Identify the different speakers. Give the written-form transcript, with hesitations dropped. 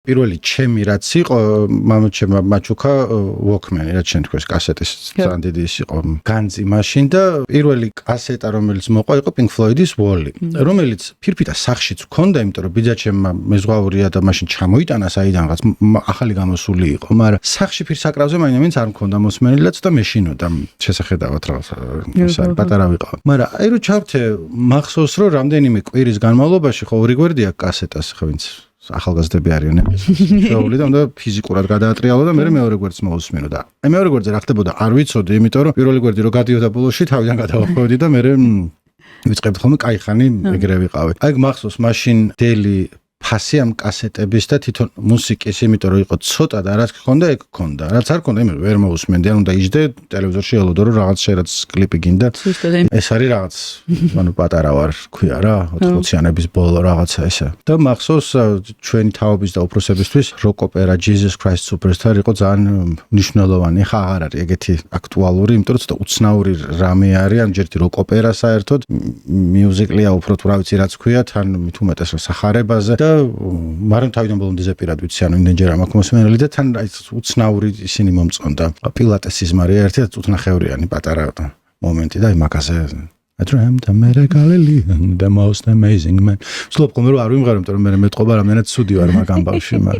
Speaker 1: პირველი ჩემი რაც იყო, მამაჩემ მაჩუკა Walkman-ი, რაც შენ თქვენ კასეტის ძალიან დიდი ის იყო განძი მაშინ და პირველი კასეტა რომელიც მოყვა იყო Pink Floyd-ის Wall-ი, რომელიც ფირფიტა სახშიც ჰქონდა, იმიტომ რომ ბიძაჩემ მეზღვაურია და მაშინ ჩამოიტანა საიდან რაღაც ახალი გამოსული იყო, მაგრამ სახში ფირსაკრავზე მაინც არ მქონდა მოსმენილი და ცოტა მეშინოდა შესახედავად რაღაცა ის არის პატარა ვიყავ. მაგრამ აი რომ ჩავთე მახსოვს რომ რამდენიმე კვირის განმავლობაში ხო ორი გვერდია კასეტას ხო ვინც ახალგაზრდები არიან შეეული და უნდა ფიზიკურად გადაატრიალო და მე მეორე გვერდს მოусმინო და აი მეორე გვერდზე რა ხდებოდა არ ვიცოდი, იმიტომ რომ პირველი გვერდი რო გადიოდა ბოლოში თავიდან გადავახვევდი და მე ვიწყებდი ხოლმე кайხანი ეგრე ვიყავი. აი მახსოვს მაშინ დელი ფასი ამ კასეტების და თვითონ მუსიკის, იმიტომ რომ იყო ცოტა და რაც გქონდა ეგ გქონდა. რაც არ გქონდა, იმენ ვერ მოусმენდი, ან უნდა იჯდე ტელევიზორში ელოდო რომ რაღაც შეიძლება კლიპი გინდა. ეს არის რაღაც, ანუ პატარა ვარ, ქვია რა, 80-იანების ბოლო რაღაცა ესა. და მახსოვს ჩვენი თაობის და უფროსებისთვის როკ ოპერა Jesus Christ Superstar იყო ძალიან მნიშვნელოვანი. ხა აღარ არის ეგეთი აქტუალური, იმიტომ რომ ცოტა უცნაური რამე არის, ან ჯერ როკ ოპერა საერთოდ მიუზიკლია უფრო თუ რა ვიცი რაც ქვია, თან მით უმეტეს სახარებაზე და მაგრამ თავიდან ბოლომდე ზეპირად ვიცი, ანუ იმდენჯერ ამ აქვს მოსმენელი და თან აი უცნაური ისინი მომწონდა. პილატესის მარია ერთი უცნახევრიანი პატარა მომენტი და აი მაგაზე I dreamt I met a Galilean, the most amazing man. სულ ყომერო არ ვიმღერე, იმიტომ რომ მე მეტყობა რამდენად ცუდი ვარ მაგ ამბავში, მაგრამ